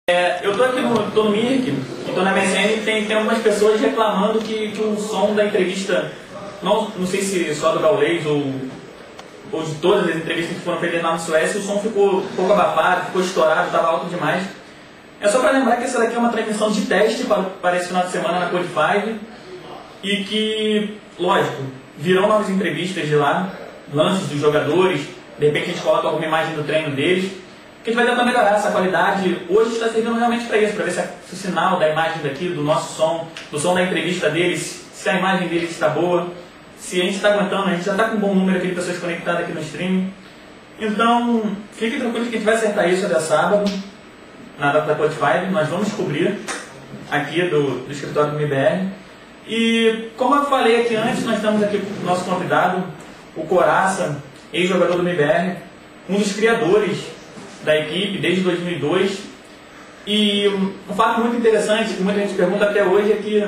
Eu tô aqui tô no Mirk, e tô na MSN, e tem algumas pessoas reclamando que o som da entrevista, não sei se só do Gaules ou de todas as entrevistas que foram feitas lá na Suécia, o som ficou um pouco abafado, ficou estourado, estava alto demais. É só para lembrar que essa daqui é uma transmissão de teste para esse final de semana na Codify, e que, lógico, virão novas entrevistas de lá, lances dos jogadores, de repente a gente coloca alguma imagem do treino deles, que a gente vai tentar melhorar essa qualidade. Hoje está servindo realmente para isso, para ver se o sinal da imagem daqui, do nosso som, do som da entrevista deles, se a imagem deles está boa, se a gente está aguentando, a gente já está com um bom número aqui de pessoas conectadas aqui no stream. Então, fiquem tranquilos que a gente vai acertar isso até sábado, na data da Spotify. Nós vamos descobrir aqui do escritório do MBR. E, como eu falei aqui antes, nós estamos aqui com o nosso convidado, o Coraça, ex-jogador do MBR, um dos criadores da equipe desde 2002, e um fato muito interessante que muita gente pergunta até hoje é que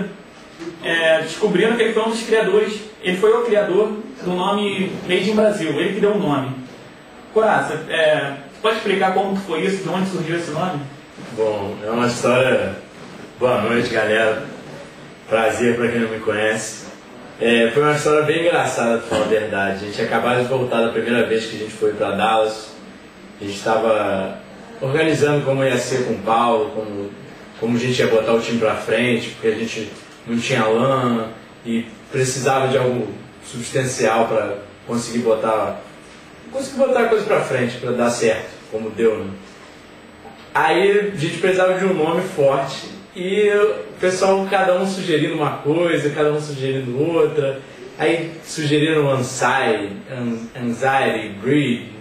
descobriram que ele foi um dos criadores, ele foi o criador do nome Made in Brasil, ele que deu o nome. Coraça, pode explicar como que foi isso, de onde surgiu esse nome? Bom, é uma história... Boa noite, galera, prazer para quem não me conhece. Foi uma história bem engraçada, para falar a verdade. A gente acabou de voltar da primeira vez que a gente foi para Dallas. A gente estava organizando como ia ser com o Paulo, como a gente ia botar o time para frente, porque a gente não tinha lã e precisava de algo substancial para conseguir botar a coisa para frente, para dar certo, como deu, né? Aí a gente precisava de um nome forte e o pessoal, cada um sugerindo uma coisa, cada um sugerindo outra. Aí sugeriram Anxiety, Breed.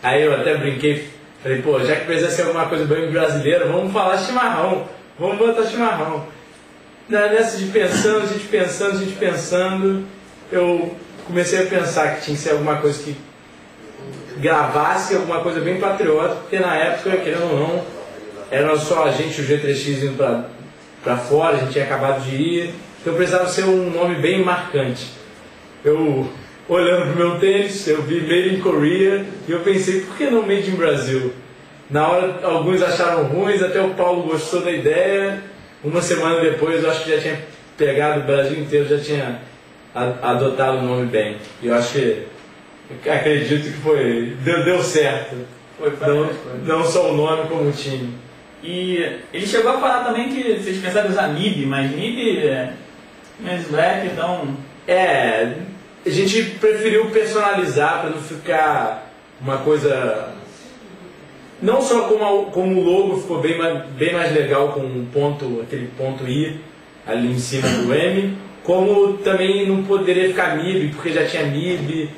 Aí eu até brinquei, falei, pô, já que precisa ser alguma coisa bem brasileira, vamos falar chimarrão, vamos botar chimarrão. Nessa de pensando, a gente pensando, eu comecei a pensar que tinha que ser alguma coisa que gravasse alguma coisa bem patriótica, porque na época, querendo ou não, era só a gente, o G3X, indo pra fora, a gente tinha acabado de ir, então precisava ser um nome bem marcante. Eu, olhando pro meu tênis, eu vi Made in Korea e eu pensei, por que não Made in Brasil? Na hora, alguns acharam ruins, até o Paulo gostou da ideia. Uma semana depois, eu acho que já tinha pegado o Brasil inteiro, já tinha adotado o nome bem. E eu acho que, acredito que deu certo. Não só o nome, como o time. E ele chegou a falar também que vocês pensaram em usar NIB, mas NIB é Men's Black, então... A gente preferiu personalizar para não ficar uma coisa... Não só como o logo ficou bem mais legal com aquele ponto I ali em cima do M, como também não poderia ficar MIB, porque já tinha MIB,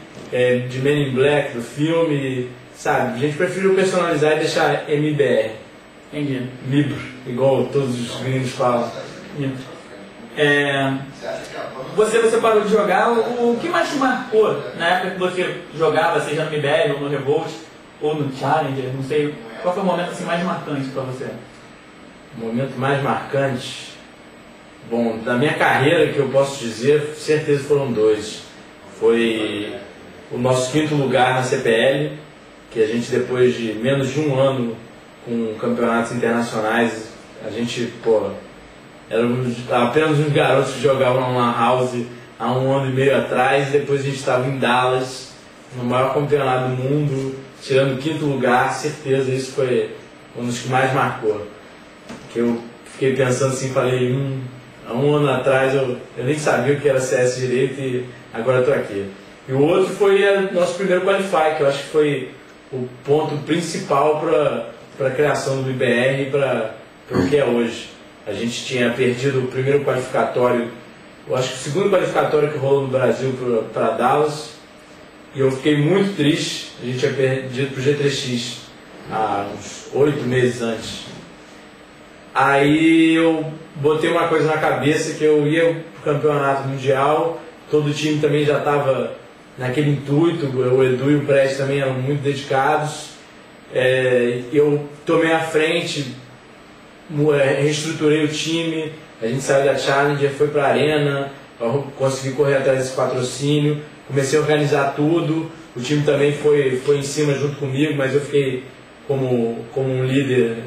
de Men in Black, do filme, sabe? A gente preferiu personalizar e deixar MBR. Entendi. MIB, igual todos os meninos falam. MIB. Você parou de jogar, o que mais te marcou na época que você jogava, seja no MBR ou no Revolt ou no Challenger, não sei, qual foi o momento assim, mais marcante para você? O momento mais marcante? Bom, da minha carreira, que eu posso dizer, certeza foram dois. Foi o nosso 5º lugar na CPL, que a gente, depois de menos de um ano com campeonatos internacionais, a gente, éramos apenas uns garotos que jogavam na House há um ano e meio atrás, e depois a gente estava em Dallas, no maior campeonato do mundo, tirando o 5º lugar. Certeza, isso foi um dos que mais marcou. Que eu fiquei pensando assim, falei, há um ano atrás eu nem sabia o que era CS direito e agora estou aqui. E o outro foi o nosso primeiro Qualify, que eu acho que foi o ponto principal para a criação do IBR e para o que é hoje. A gente tinha perdido o primeiro qualificatório, eu acho que o segundo qualificatório que rolou no Brasil para Dallas, e eu fiquei muito triste. A gente tinha perdido para o G3X há uns 8 meses antes. Aí eu botei uma coisa na cabeça, que eu ia para o campeonato mundial, todo o time também já estava naquele intuito, o Edu e o Prestes também eram muito dedicados. Eu tomei a frente, reestruturei o time, a gente saiu da Challenger, foi para a Arena, consegui correr atrás desse patrocínio, comecei a organizar tudo, o time também foi em cima junto comigo, mas eu fiquei como um líder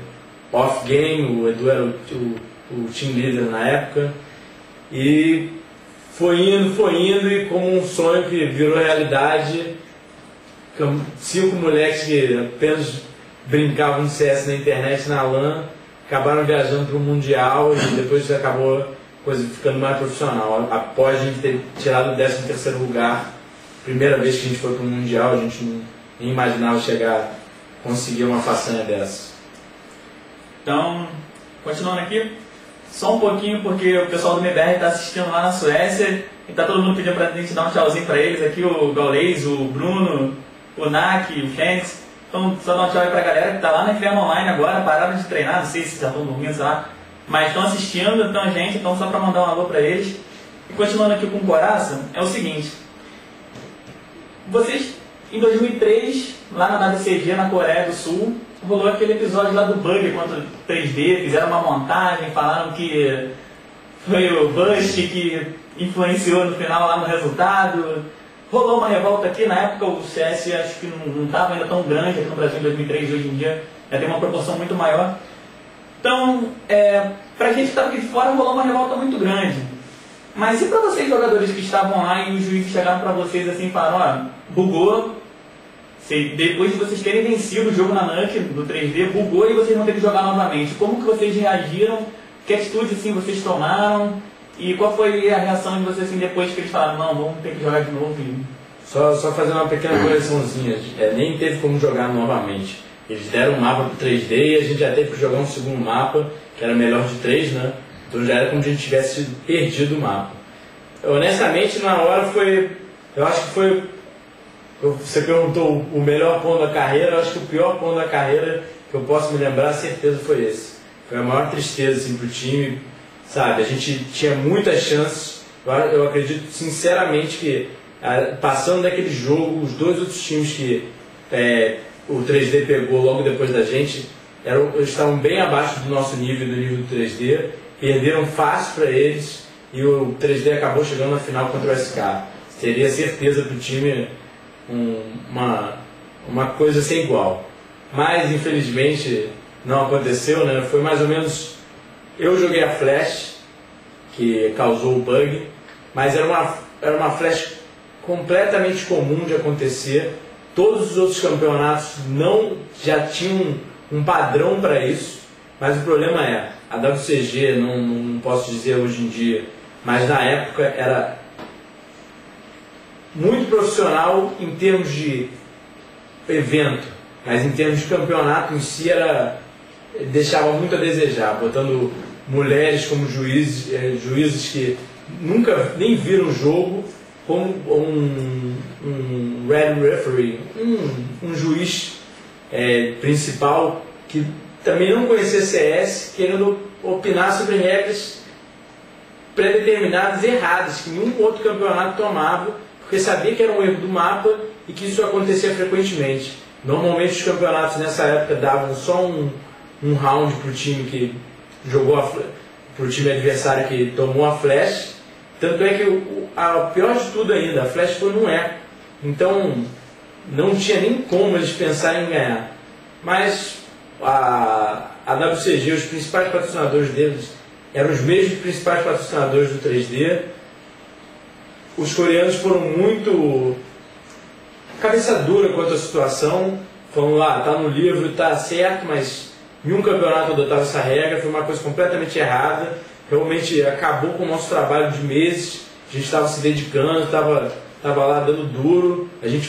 off-game, o Edu era o team leader na época, e foi indo, e como um sonho que virou realidade, 5 moleques que apenas brincavam de CS na internet, na LAN, acabaram viajando para o Mundial, e depois acabou a coisa ficando mais profissional. Após a gente ter tirado o 13º lugar, primeira vez que a gente foi para o Mundial, a gente nem imaginava conseguir uma façanha dessa. Então, continuando aqui, só um pouquinho, porque o pessoal do MBR está assistindo lá na Suécia, e está todo mundo pedindo para a gente dar um tchauzinho para eles aqui, o Gaules, o Bruno, o Nak, o Fênix. Então, só dar um tchau aí para a galera que está lá na Inferno Online agora, pararam de treinar, não sei se já estão dormindo, sei lá, mas estão assistindo, então, gente, então só para mandar um alô para eles. E continuando aqui com o Coraça, é o seguinte, vocês, em 2003, lá na WCG, na Coreia do Sul, rolou aquele episódio lá do bug contra o 3D, fizeram uma montagem, falaram que foi o Bust que influenciou no final lá no resultado. Rolou uma revolta aqui, na época o CS acho que não estava ainda tão grande aqui no Brasil em 2003, hoje em dia já tem uma proporção muito maior. Então, pra gente que estava aqui de fora, rolou uma revolta muito grande. Mas e para vocês jogadores que estavam lá e os juízes chegaram para vocês assim e falaram, ó, bugou, depois de vocês terem vencido o jogo na NUC, no 3D, bugou e vocês vão ter que jogar novamente. Como que vocês reagiram? Que atitude assim, vocês tomaram? E qual foi a reação de vocês assim, depois que eles falaram, não, vamos ter que jogar de novo? Só fazer uma pequena correçãozinha, nem teve como jogar novamente. Eles deram um mapa pro 3D e a gente já teve que jogar um segundo mapa, que era melhor de 3, né? Então já era como se a gente tivesse perdido o mapa. Honestamente, na hora eu acho que foi, você perguntou o melhor ponto da carreira, eu acho que o pior ponto da carreira que eu posso me lembrar, certeza foi esse. Foi a maior tristeza assim, pro time, sabe? A gente tinha muitas chances, eu acredito sinceramente que passando daquele jogo, os 2 outros times que o 3D pegou logo depois da gente, estavam bem abaixo do nosso nível, do nível do 3D, perderam fácil para eles e o 3D acabou chegando na final contra o SK. Teria certeza para o time uma coisa sem igual. Mas infelizmente não aconteceu, né? Foi mais ou menos, eu joguei a Flash, que causou o bug, mas era uma Flash completamente comum de acontecer. Todos os outros campeonatos já tinham um padrão para isso, mas o problema a WCG, não posso dizer hoje em dia, mas na época era muito profissional em termos de evento, mas em termos de campeonato em si deixava muito a desejar, botando mulheres como juízes que nunca nem viram o jogo, como um red referee, um juiz principal que também não conhecia CS, querendo opinar sobre regras pré-determinadas erradas, que nenhum outro campeonato tomava, porque sabia que era um erro do mapa e que isso acontecia frequentemente. Normalmente os campeonatos nessa época davam só um round para o time que jogou, para o time adversário que tomou a Flash. Tanto é que a pior de tudo ainda, a Flash foi no eco. Então não tinha nem como eles pensarem em ganhar. Mas a WCG, os principais patrocinadores deles eram os mesmos principais patrocinadores do 3D. Os coreanos foram muito cabeça dura quanto à situação. Falaram lá, tá no livro, tá certo, mas nenhum campeonato adotava essa regra, foi uma coisa completamente errada. Realmente acabou com o nosso trabalho de meses. A gente estava se dedicando, estava lá dando duro. A gente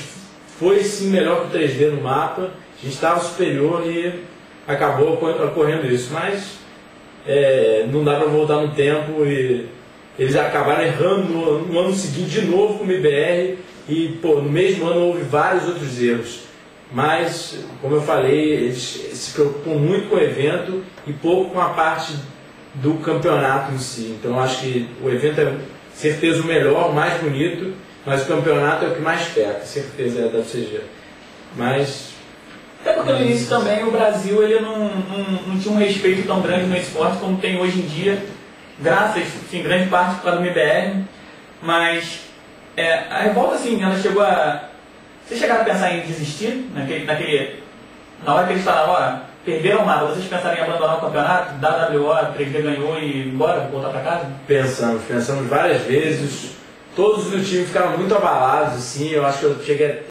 foi sim melhor que o 3D no mapa. A gente estava superior e acabou ocorrendo isso. Mas não dá para voltar no tempo e eles acabaram errando no ano seguinte de novo com o MBR. E no mesmo ano houve vários outros erros. Mas, como eu falei, eles se preocupam muito com o evento e pouco com a parte do campeonato em si. Então acho que o evento é certeza o melhor, o mais bonito, mas o campeonato é o que mais peca, certeza da WCG. Mas até porque no início também o Brasil ele não tinha um respeito tão grande no esporte como tem hoje em dia, graças, em grande parte por causa do MBR. Mas a revolta, assim, ela chegou a... Vocês chegaram a pensar em desistir? Na hora que eles falaram, perderam o mapa, vocês pensaram em abandonar o campeonato? Da WO, 3D ganhou e ir embora, voltar para casa? Pensamos várias vezes. Todos do time ficaram muito abalados, assim. Eu acho que eu cheguei